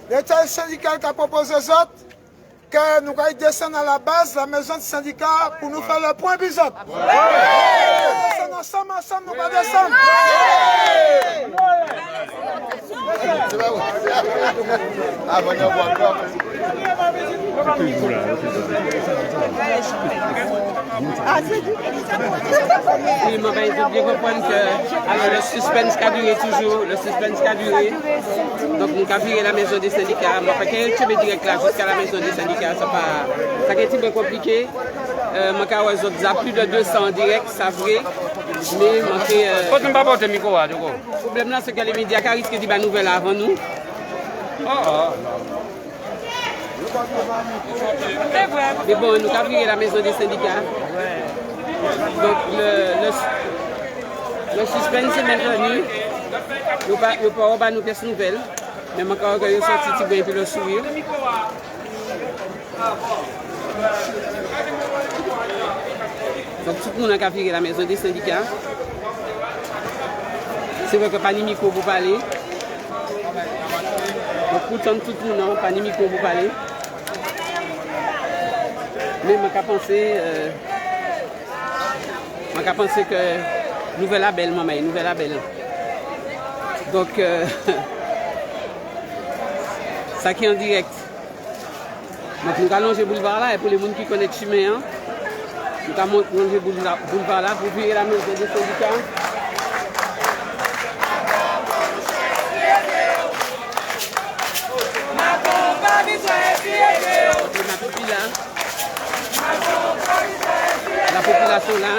L'État syndical qui a proposé aux autres que nous allons descendre à la base, la maison du syndicat, pour nous faire le point bis autres. Nous descendons ensemble, nous allons descendre. Oui, mais il faut bien comprendre que alors, le suspense a duré toujours, le suspense a duré. Donc nous avons viré la maison des syndicats. Mais pas qu'elle tue direct là jusqu'à la maison des syndicats, ça a été un peu compliqué. Je a plus de 200 en direct, c'est vrai. Mais le problème là, c'est que les médias risquent de dire des nouvelles avant nous. Mais bon, nous avons viré la maison des syndicats. Donc le suspense est maintenu. Nous ne pouvons pas nous faire des nouvelles. Mais encore que nous sorti petit peu le sourire. Donc tout le monde a viré la maison des syndicats. C'est vrai que pas de micro pour parler. Donc pourtant tout le monde n'a pas de micro pour parler. Mais je pense que nouvelle label, maman, nouvelle label. Donc, ça qui est en direct. Donc, nous allons longer boulevard là, et pour les gens qui connaissent chemin, nous allons longer boulevard là pour virer la maison des syndicats. La population là,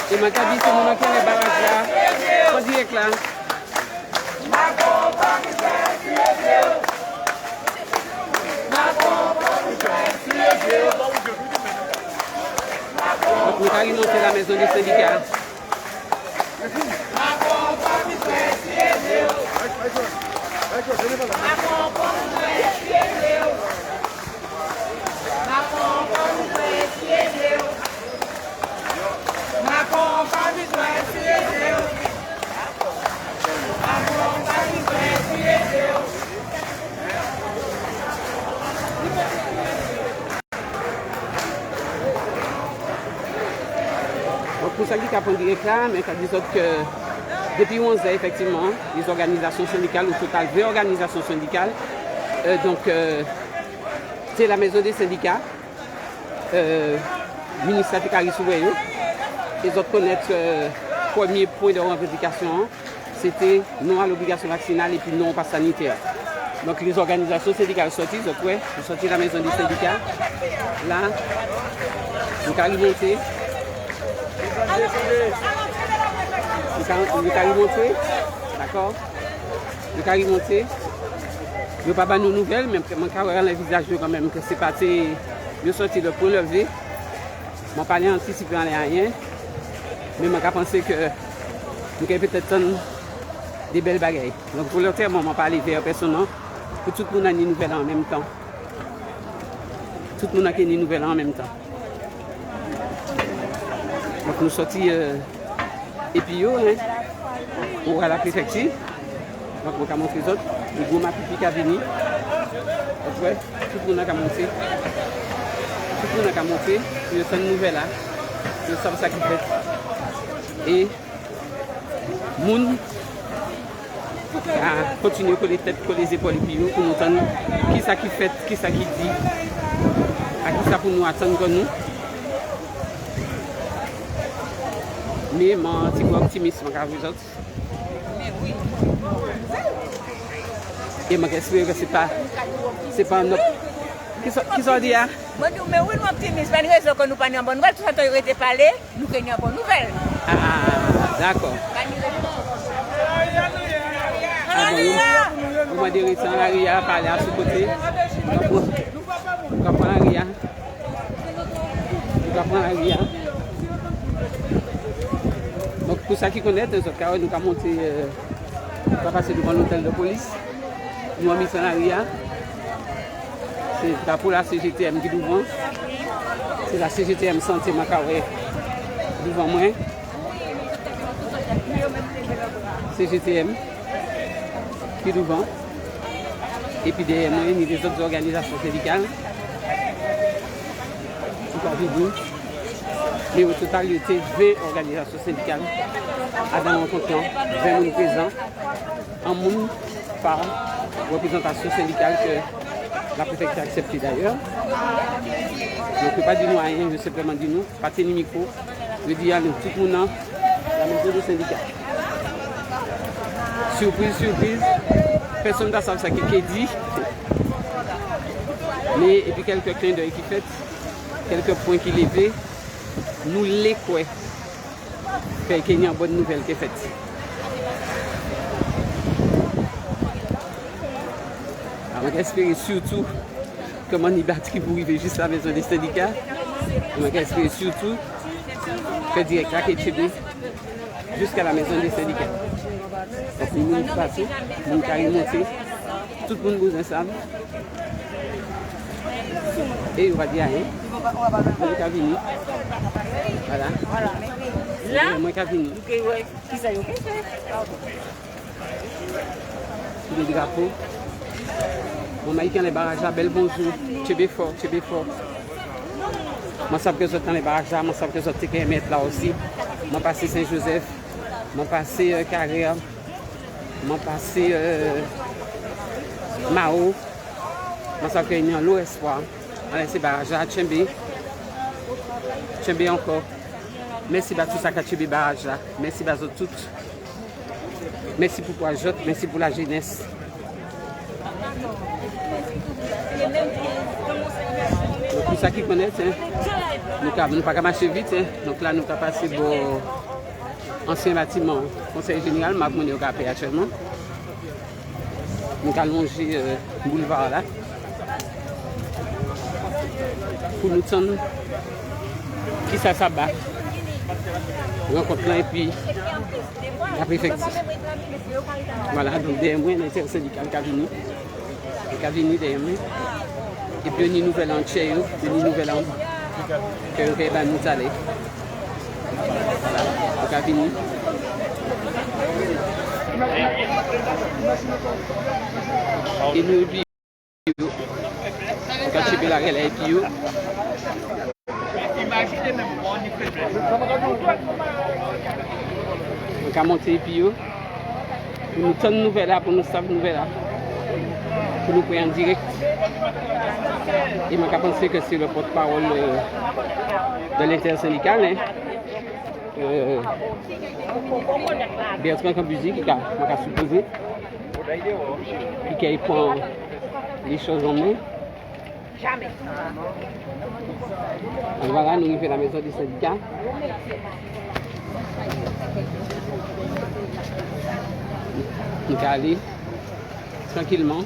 et je dit que nous avons les barrages là, en direct là. Donc nous allons monter la maison des syndicats. Pour ça qui a pris direct là, mais ça dit que depuis 11 ans, effectivement, les organisations syndicales, au total 20 organisations syndicales, c'est la maison des syndicats, ministère de Carissouéo, les autres connaissent premier point de revendication, c'était non à l'obligation vaccinale et puis non au pass sanitaire. Donc les organisations syndicales sont sorties, donc ouais, ils sont sortis de la maison des syndicats. Là, nous allons monter. Nous allons monter, d'accord? Nous allons monter. Je ne vais pas nous nouvelles, mais je vais le visage quand même que c'est parti je suis sorti le pour lever. Je parlais anticipant rien. Mais je pensé que nous avons peut-être des belles bagailles. Donc pour le terme, je parle vers personne. Pour tout le monde a une nouvelle en même temps. Tout le monde a une nouvelle en même temps. Donc nous sortis Epio pour à la préfecture. Donc on va montrer les autres. Le gros map qui a venu. Tout le monde a monté. Tout le monde a monté. Il y a une nouvelle là. Il y a ça qui fait. Et moun a continué à coller tête, coller les épaules pour nous entendre qui ça qui fait, qui ça qui dit, à qui ça pour nous attendre comme nous. Mais mon petit optimiste, mon gars, vous autres. Et je espère que c'est pas un autre. Qui sont dit là? Mais oui, nous optimistes, pas une raison que nous pas une bonne nouvelle, tout ça tu aurais été parlé, nous craignons une bonne nouvelle. Ah, d'accord. Vous m'avez dit que c'est un parler à ce côté. Vous comprenez rien? Vous comprenez rien? Donc pour ça qui connaissent, nous avons monté, nous avons passé devant l'hôtel de police. Nous avons mis ça en arrière. C'est pour la CGTM qui est devant. C'est la CGTM Santé Macawé devant moi. CGTM qui est devant. Et puis derrière moi, il y a des autres organisations syndicales. Mais au total, il y a 20 organisations syndicales à dans rencontrant, 20 personnes présents, en monde par représentation syndicale que la préfecture a acceptée d'ailleurs. Donc, je ne peux pas dire nous rien, je vais simplement dire nous, pas tenir le micro, je dis à nous, tout le monde, la maison du syndicat. Surprise, surprise, personne ne sait ce qui est dit. Mais, et puis quelques clins d'œil qui fait, quelques points qui levés, nous les quoi, fait qu'il y a une bonne nouvelle qui est faite. Alors, on espère surtout que mon batterie pour arriver juste à la maison des syndicats. On espère surtout que le directeur est chez jusqu'à la maison des syndicats. Donc, nous nous passons, nous allons monter, tout le monde vous ensemble. Et on va dire rien. On va venir. Voilà. Là, moi qui venu. Qui ça y est? Les drapeaux. Mon maïkan les barrages là, bel bonjour. Tchébé fort, tchébé fort. Moi, je sais que je dans les barrages là, moi, je sais que je suis mettre là aussi. Moi, passé Saint-Joseph, moi, passé Carrière, moi, passé Mao. Moi, je sais qu'il y a l'eau espoir. On laisse ces barrages là, Tchébé encore. Merci à tout ça qui a tué barrage là. Merci à vous toutes. Merci pour Poijotte, merci pour la jeunesse. Donc, pour ça qui connaissent, nous ne pouvons pas marcher vite. Donc là, nous avons passé pour l'ancien bâtiment Conseil général, Marc Monnier au Capé actuellement. Nous allons longer le boulevard là. Pour nous tendre qui ça bat. Rencontre là et puis la préfecture. Voilà, donc derrière moi, il y a un intersyndical qui a venu. Qui a venu derrière moi. Et puis une nouvelle entière, une nouvelle entière que nous allons. Voilà, donc a venu. Et nous oublions. Donc a chipé la relais et puis on a monté et puis pour nous donner une nouvelle là, pour nous savoir une nouvelle là, pour nous prendre en direct. Et je pense que c'est le porte-parole de l'intersyndical, Bertrand Cambusi, qui a supposé, qui prend les choses en main. Jamais. Voilà, nous arrivons à la maison du syndicat. Nous allons aller tranquillement.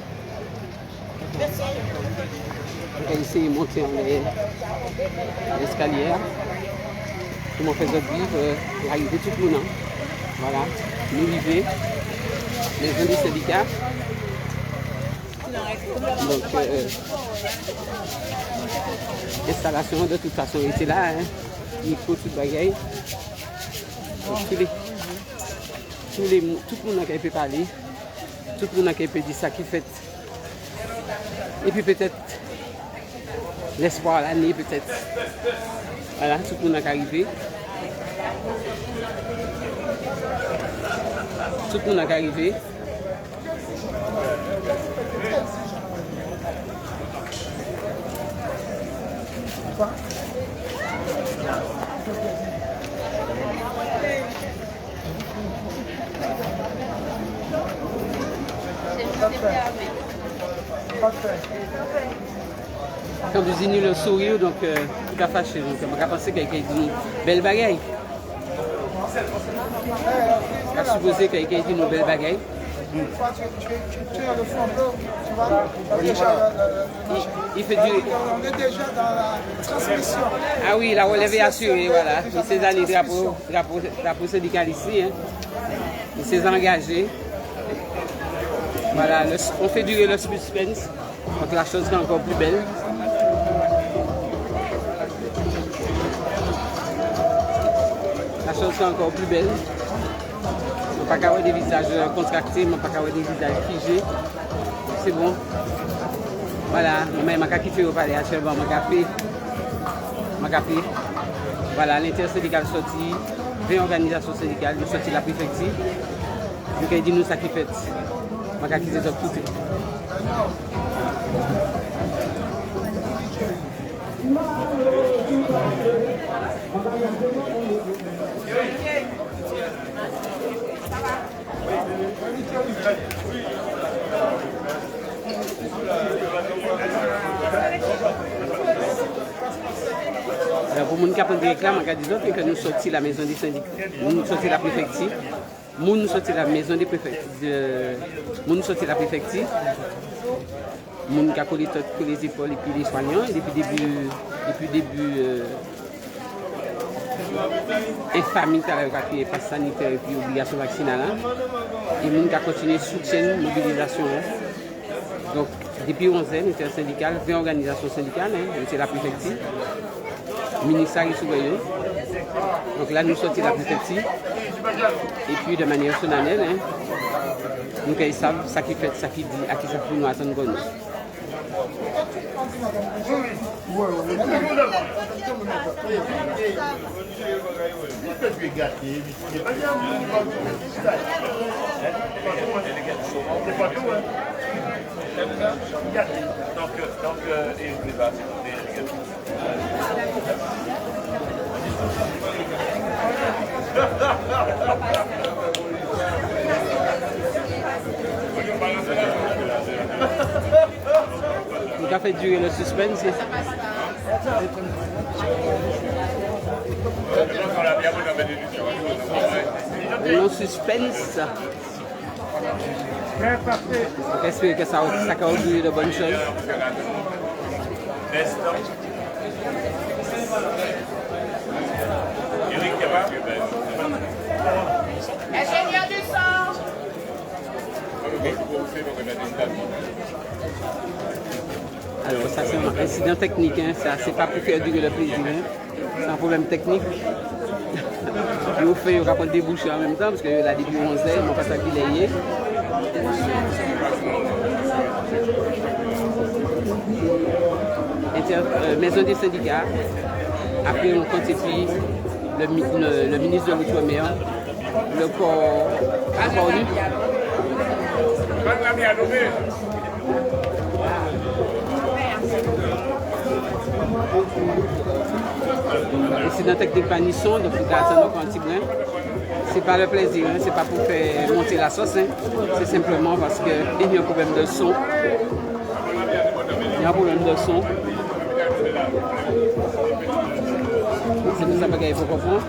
On va essayer de monter en l'escalier. Comment faire vivre l'arrivée tout le monde. Voilà, nous vivons, maison du syndicat. Donc, l'installation de toute façon était là, hein. Micro, tout bagaille. Tout le monde qui peut parler, tout le monde qui peut dire ça qui fait. Et puis peut-être l'espoir à l'année, peut-être. Voilà, tout le monde qui est arrivé. Tout le monde est arrivé. Quand vous dites le sourire, donc tout à fâché. Donc on va penser qu'il y a une belle bagaille. On va supposer qu'il y a une belle bagaille. Il fait du... On est déjà dans la transmission. Ah oui, la relève est assurée, voilà. Il s'est allé drapeau syndical ici. Hein. Il s'est engagé. Voilà, on fait durer le suspense. Donc la chose est encore plus belle. La chose est encore plus belle. On ne peut pas avoir des visages contractés, on ne peut pas avoir des visages figés. C'est bon. Voilà, je vais quitter au palais actuellement, je vais voilà, l'intersyndicale sorti, 20 organisations syndicales, nous sorti la préfecture. Je vais dire nous ça qui fait. Je vais quitter tout. Alors pour les gens qui ont des réclames, que nous sortis la maison des syndicats, nous sortis la préfecture, nous sortis la maison des préfectures, nous sortis la préfecture, nous qui ont collé les épaules et puis les soignants, et depuis début infamie qui est passe sanitaire et puis obligation vaccinale, et nous qui ont continué soutien, mobilisation. Donc depuis 11 ans, l'intersyndicale, 20 organisations syndicales, c'est la préfecture. Ministère est surveillé. Donc là, nous sortons de la préfecture. Et puis, de manière solennelle, nous savons ce qui fait, ce qui dit, à qui ça pour nous attendre. Donc, a fait durer le suspense. Le suspense. On espère que ça va durer de bonnes choses. Ingénieur du sang. Alors ça c'est un incident technique, hein. Ça c'est pas pour faire durer le plaisir, hein. C'est un problème technique. Et au fait, on va prendre des bouchées en même temps parce que là depuis 11 heures, on va pas s'habiller. Maison des syndicats, après on quantifie le ministre de l'Outre-mer, le corps nu. Incident technique par Nisson, donc il garde ça un petit brin. C'est pas le plaisir, hein, c'est pas pour faire monter la sauce, hein. C'est simplement parce qu'il y a un problème de son. Il y a un problème de son. C'est pour ça qu'il faut comprendre.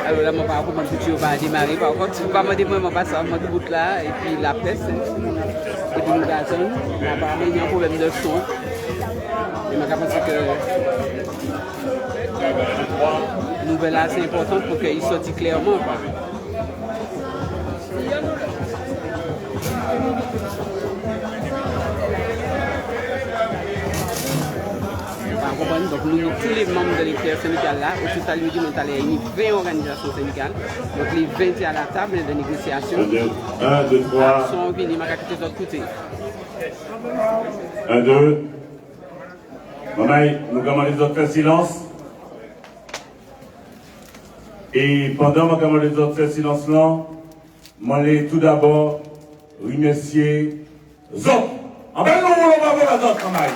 Alors là, je ne sais pas comment le va démarrer. Par contre, je ne sais pas comment passer en mode route là. Et puis la presse. Et puis nous, la zone. Apparemment, il y a un problème de son. Et je pense que la nouvelle là, c'est important pour qu'il sorte clairement. Donc nous, tous les membres de l'équipe syndicale là, au total, nous disons qu'il y a 20 organisations syndicales. Donc les 20 à la table de négociation. 1, 2, 3. Sont venus à de l'autre côté. 1, 2. Maman, nous demandons les autres faire silence. Et pendant que nous demandons les autres faire silence là, je vais tout d'abord remercier les autres. En fait, nous voulons pas voir les autres, maman.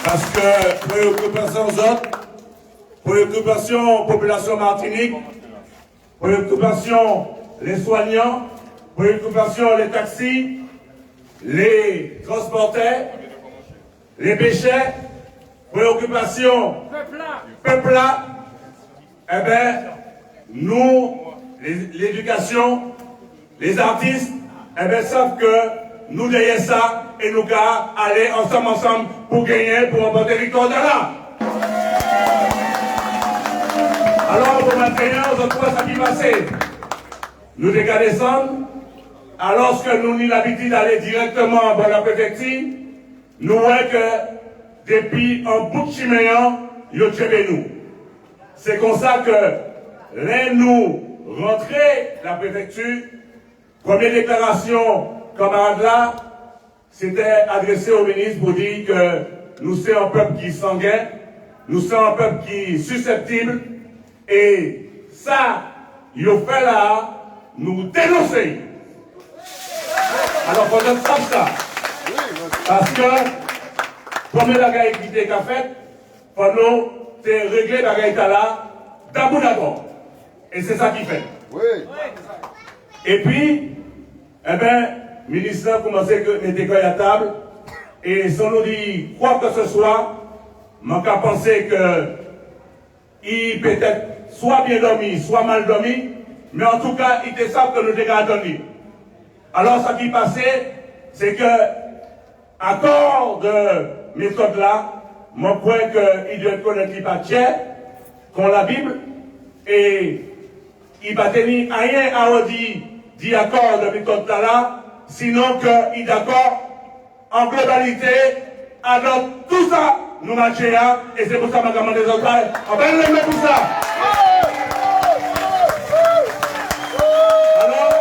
Parce que préoccupation aux autres, préoccupation population Martinique, préoccupation les soignants, préoccupation les taxis, les transporteurs, les pêcheurs, préoccupation peuple là, eh bien, nous, l'éducation, les artistes, eh bien, savent que nous derrière ça et nous allons aller ensemble pour gagner, pour remporter victoire de là. Alors, pour maintenant, on se trouve ça qui passait. Nous descendre, alors que nous avons l'habitude d'aller directement dans la préfecture, nous voyons que depuis un bout de chiméan, ils ont tué nous. C'est comme ça que, là, nous rentrer la préfecture, première déclaration, camarade là, c'était adressé au ministre pour dire que nous sommes un peuple qui est sanguin, nous sommes un peuple qui est susceptible, et ça, il fait là, nous dénoncer. Alors, il faut que ça. Parce que, première bagaille qui était faite, pour nous, c'est régler la bagaille là, d'abord. Et c'est ça qui fait. Oui. Et puis, eh bien, le ministre a commencé à mettre à table, et sans nous dire quoi que ce soit, je qu'à penser que il peut-être soit bien dormi, soit mal dormi, mais en tout cas, il était ça que nous devons donner. Alors, ce qui passait, c'est que, à corps de méthode là, je crois qu'il doit connaître qu'il pas tiers, qu'on la Bible, et il va tenir rien à dire d'accord de méthode là, sinon qu'il est d'accord en globalité, alors tout ça, nous marchons, et c'est pour ça que je demande des autres. On va le mettre pour ça. Alors,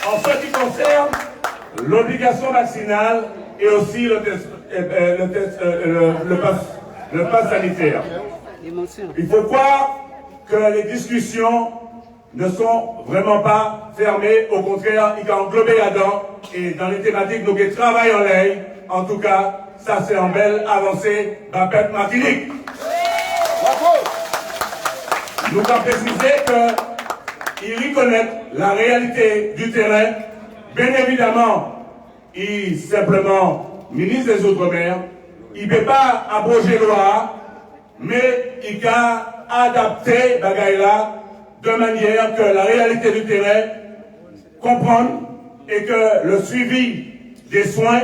en ce qui concerne l'obligation vaccinale et aussi le pass sanitaire, il faut croire que les discussions ne sont vraiment pas fermées, au contraire, il a englobé là-dedans, et dans les thématiques, nous qui travaillons en l'air, en tout cas, ça c'est une belle avancée dans le peuple Martinique. Nous avons précisé qu'il reconnaît la réalité du terrain. Bien évidemment, il est simplement ministre des Outre-mer. Il ne peut pas abroger la loi, mais il a adapté Bagaïla de manière que la réalité du terrain comprenne et que le suivi des soins,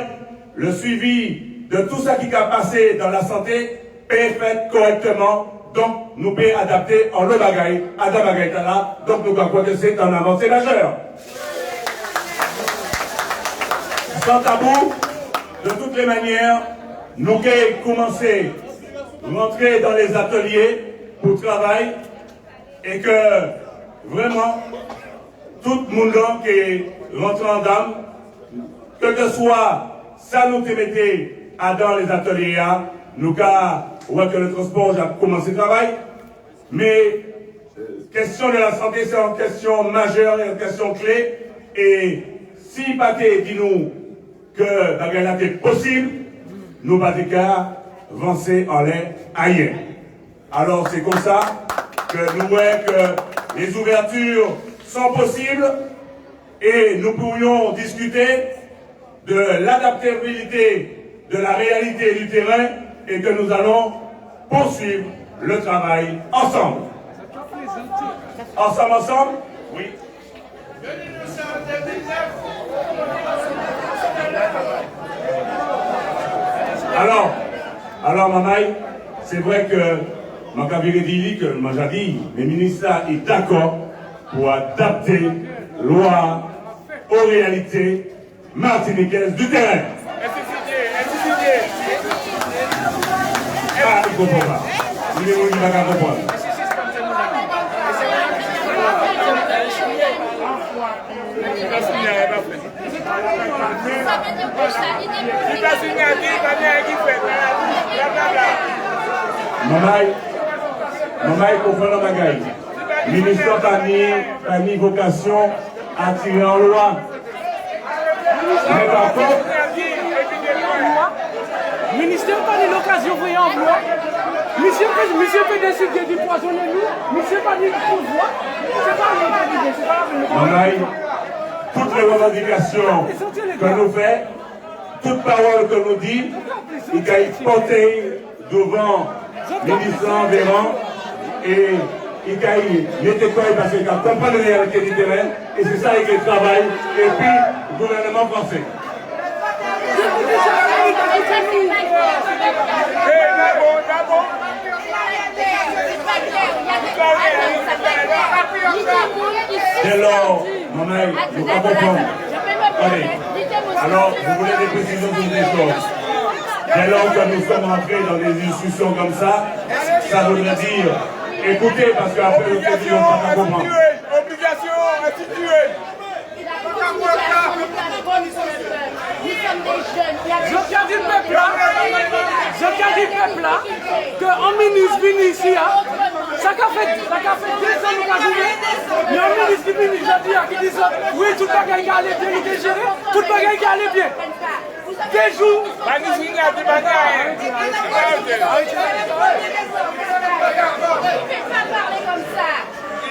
le suivi de tout ça qui a passé dans la santé peut être fait correctement. Donc, nous pouvons adapter en le bagaille, à la bagaille là. Donc, nous croyons que c'est un avancée majeure. Sans tabou, de toutes les manières, nous avons commencé à rentrer dans les ateliers pour travail et que vraiment, tout le monde qui rentre en dame, que soit ça nous te mettait dans les ateliers, nous avons que le transport a commencé le travail, mais question de la santé, c'est une question majeure et une question clé, et si Pathé dit nous que la guerre est possible, nous pas qu'à avancer en l'air ailleurs. Alors c'est comme ça que nous voyons que les ouvertures sont possibles et nous pourrions discuter de l'adaptabilité de la réalité du terrain et que nous allons poursuivre le travail ensemble. Ensemble? Oui. Alors Mamaï, c'est vrai que Makavire dit que Majadi, le ministre est d'accord pour adapter loi aux réalités martiniquaises du terrain. Ah, il ne comprend pas. Il est venu à comprendre. Mamaï comprend la bagaille. Le ministère a mis vocation à tirer en loi. Mais par contre, le ministère n'a pas l'occasion de faire en loi. Monsieur peut décider de poisonner nous. Monsieur pas dit pouvoir. C'est pas l'idée. Mamaï, toutes les revendications que nous faisons, toute parole que nous dit, il faut porter devant le ministre environ et il faut mettre quoi parce qu'il comprend la réalité du terrain et c'est ça qu'il travaille et puis le gouvernement français. Dès lors, maman, nous ne comprenons pas. Alors, vous voulez des précisions sur des choses. Dès lors que nous sommes entrés dans des discussions comme ça voudrait dire écoutez, parce qu'après le président ne va pas comprendre. Obligation instituée. Je tiens du peuple là, qu'un ministre vient ici, ça a fait 2 ans nous avons joué, il y a un ministre qui vient ici qui dit oui, tout le bagage qui allait bien, il est géré, tout le bagage qui allait bien. Des jours.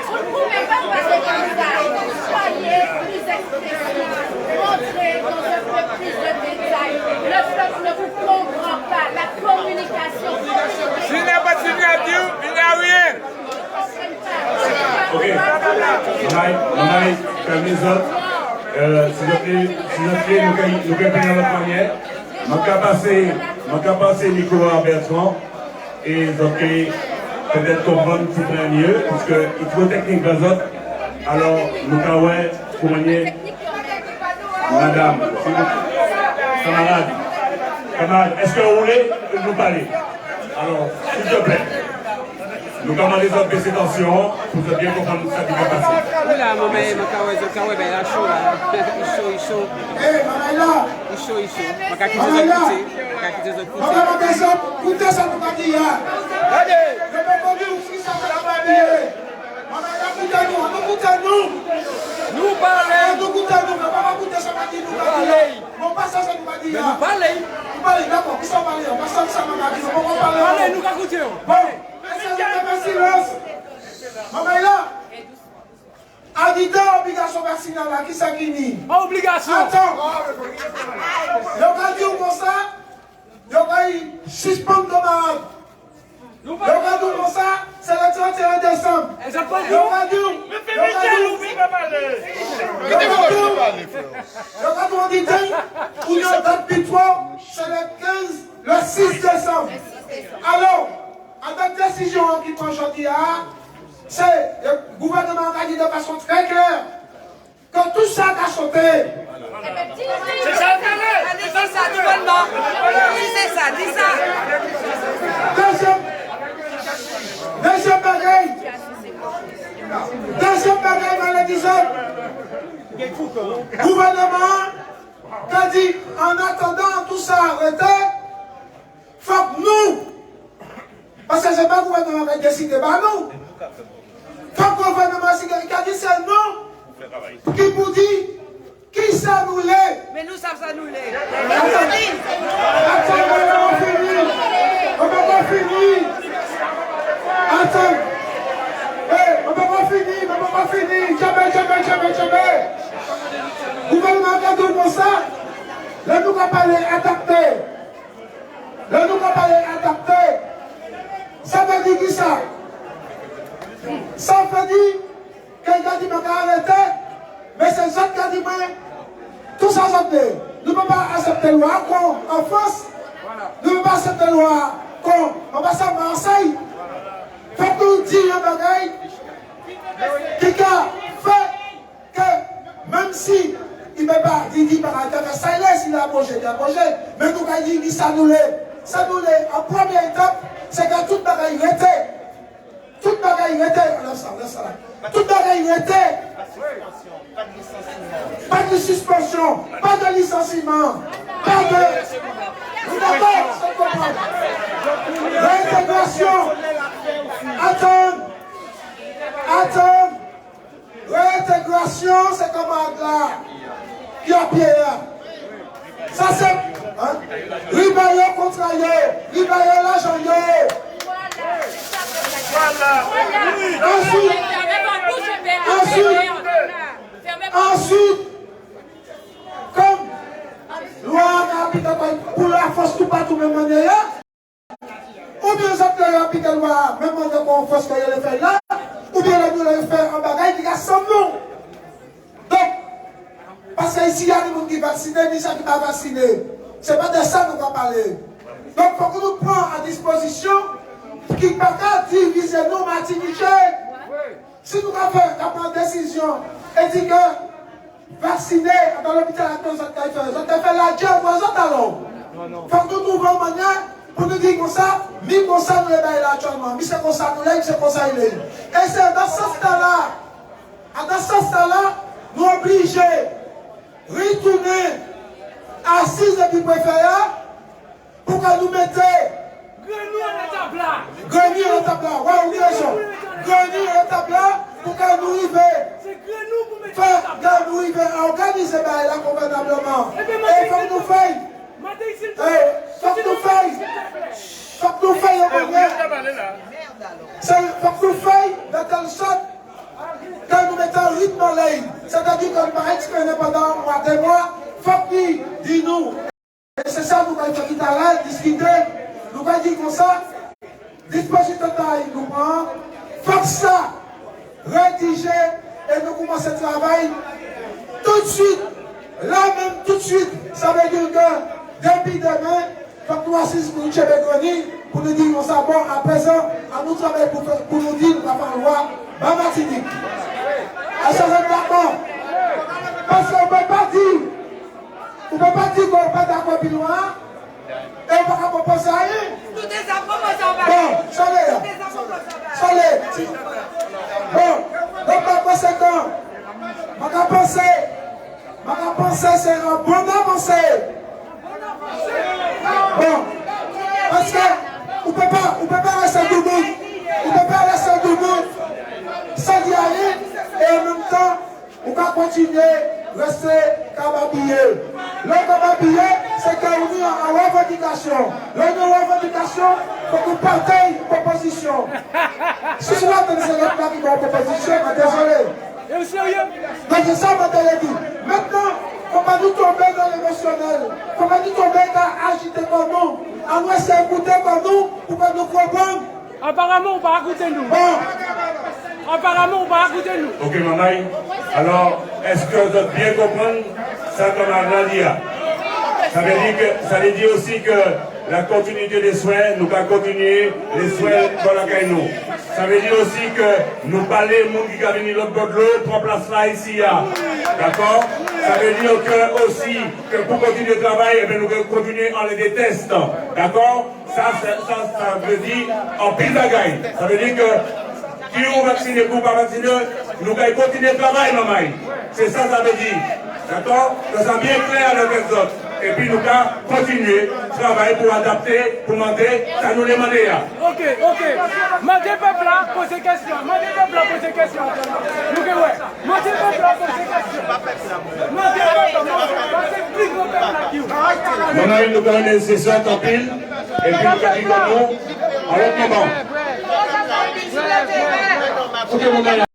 Vous ne pouvez pas parler comme ça. Soyez plus expressifs. Montrez dans un peu plus de détails. Le peuple ne vous comprend pas. La communication. S'il n'y a pas de signature, il n'y a rien. Ok. Mamaï, comme les autres, s'il vous plaît, nous pouvons prendre notre manière. Je vais passer le micro à Bertrand. Et donc, peut-être comprendre tout bien mieux, parce qu'il faut technique des autres. Alors, nous avons pour manier, madame, s'il vous plaît, camarade, est-ce que vous voulez nous parler? Alors, s'il te plaît, nous commandons les autres baisser tension, pour bien comprendre ce qui va passer. Oula, maman, ben là, chaud là. Il chaud. Il chaud. Je vais quitter les autres coups. Écoutez ça pour pas dire. Allez, je vais pas dire ce qui s'en fait la manière. Écoutez-nous. Nous parlons. Nous écoutez-nous, mais pas écouter ça m'a dit nous parler. Bon, pas ça nous va dire. Nous parler. Nous parler, d'accord, qui s'en parler. On va ça m'a dit. On va parler. Allez, nous écoutons. Bon, est-ce que silence? Maman est là. Adida obligation vaccinale là, qui ça qui nie? Obligation. Attends. Le va dire comme ça. Le va suspendre de malade. Le va dire comme ça, c'est le 31 décembre. Le va dire. Le va dire dit où il y a une date butoir, c'est le 6 décembre. Alors, à cette décision qui prend aujourd'hui, c'est le gouvernement qui a dit de façon très claire que tout ça a sauté. C'est ça, gouvernement. C'est ça, dis ça. Deuxième bagaille, malédisante. Gouvernement qui a dit en attendant tout ça arrêté, faut que nous, parce que ce n'est pas le gouvernement qui a décidé, pas nous. Faut que le gouvernement qui a dit c'est nous qui vous dit qui ça nous l'est. Mais nous, ça nous l'est. Attendez, on va pas finir. dit, qu'il a dit, mais arrêter, mais c'est ça qui a dit, tout ça, nous ne pouvons pas accepter la loi en France, nous ne pouvons pas accepter la loi on va à Marseille. Il faut que nous disions un bagage qui a fait que même si il ne peut pas dire par exemple, ça il a approché, mais nous avons dit ça nous l'est. Ça nous l'est. En première étape, c'est que toute bagaille était. Toute bagaille était. Toute bagaille était. Pas de suspension, pas de licenciement, pas de. Vous d'accord, c'est comprendre. Réintégration. Attends. Réintégration, c'est comme un gars qui a Pierre. Ça c'est. Ribaillon contre ailleurs. Ribaillon l'argent. Ensuite, comme loi pour la force tout partout même manière, ou bien les autres appliquent la loi même manière qu'on force qu'il y a le fait là, ou bien nous le faire en bagaille qui a son nom. Donc, parce qu'ici il y a des gens qui sont vaccinés, ni ceux qui ne sont pas vaccinés. Ce n'est pas de ça que nous allons parler. Donc, il faut que nous prenions à disposition qui ne peut pas diviser nous, Martiniquais. Si nous avons fait une décision et dit que vacciner dans l'hôpital, vous avez fait la guerre aux autres alors. Il faut que nous trouvions une manière pour nous dire comme ça, mais comme ça nous les baillons actuellement, mais c'est comme ça nous les, c'est comme ça il est. Et c'est dans ce temps-là, nous obligés de retourner assises depuis préféré pour que nous mettions Grenier en table là. Ouais, oui, raison. Grenier en table là pour que nous arrivions. Faire que nous arrivions à organiser là convenablement. Et il faut que nous fassions. Faut que nous fassions. Faut que nous fassions. Faut que nous fassions de telle sorte que nous mettons un rythme en ligne. C'est-à-dire que nous exprimer pendant un mois, 2 mois. Faut qu'ils disent nous. Et c'est ça nous allons faire discuter. Nous allons dire comme ça, dispositif total, nous prend, faire ça, rédiger, et nous commençons le travail tout de suite, là même tout de suite. Ça veut dire que depuis demain, il faut que nous assistions pour nous chez Bégroni, pour nous dire comme ça, bon, à présent, à nous travailler pour nous dire, nous avons le loi, ma Martinique. Est-ce que vous êtes d'accord? Parce qu'on ne peut pas dire qu'on ne peut pas d'accord plus loin. Et on va pas proposer à rien. Tout est à proposer en bas. Bon, soleil. Bon, donc par conséquent, ma pensée, c'est un bon avancé. Bon, parce que on peut pas rester debout. On peut pas rester debout sans dire rien. Et en même temps, on va continuer. Rester cababillé. Le cababillé, c'est qu'on est en revendication. Le revendication, il faut qu'on partage une proposition. Si je vois que c'est là qui va en proposition, désolé. Mais c'est ça, je dit. Maintenant, on va nous tomber dans l'émotionnel. On va nous tomber dans agiter comme nous. On va s'écouter comme nous pour que nous comprenions. Apparemment, on va écouter nous. Bon. Apparemment, on va écouter nous. Ok, Mamaï. Alors, est-ce que vous avez bien compris ça comme un dit? Ça veut dire aussi que la continuité des soins, nous allons continuer les soins dans la caille nous. Ça veut dire aussi que nous parlons des gens qui viennent de l'autre bord de l'eau, prend place là, ici. D'accord? Ça veut dire que aussi que pour continuer le travail, eh bien, nous allons continuer en les détestant. D'accord? Ça veut dire en pile bagaille. Ça veut dire que qui ont vacciné ou pas vacciné, nous allons continuer le travail, maman. C'est ça, ça veut dire. D'accord? Ça sera bien clair avec les autres. Et puis nous allons continuer le travail pour adapter, pour demander, ça nous demande. Ok. Mandez peuple là, posez question. Mandez peuple là, posez question. Nous que ouais. Mandez peuple là, posez question. Mandez peuple là, plus gros peuple là qui vous. Maintenant, nous allons une session en pile. Et puis nous allons dire nous, à l'autre moment. Ok, mon gars.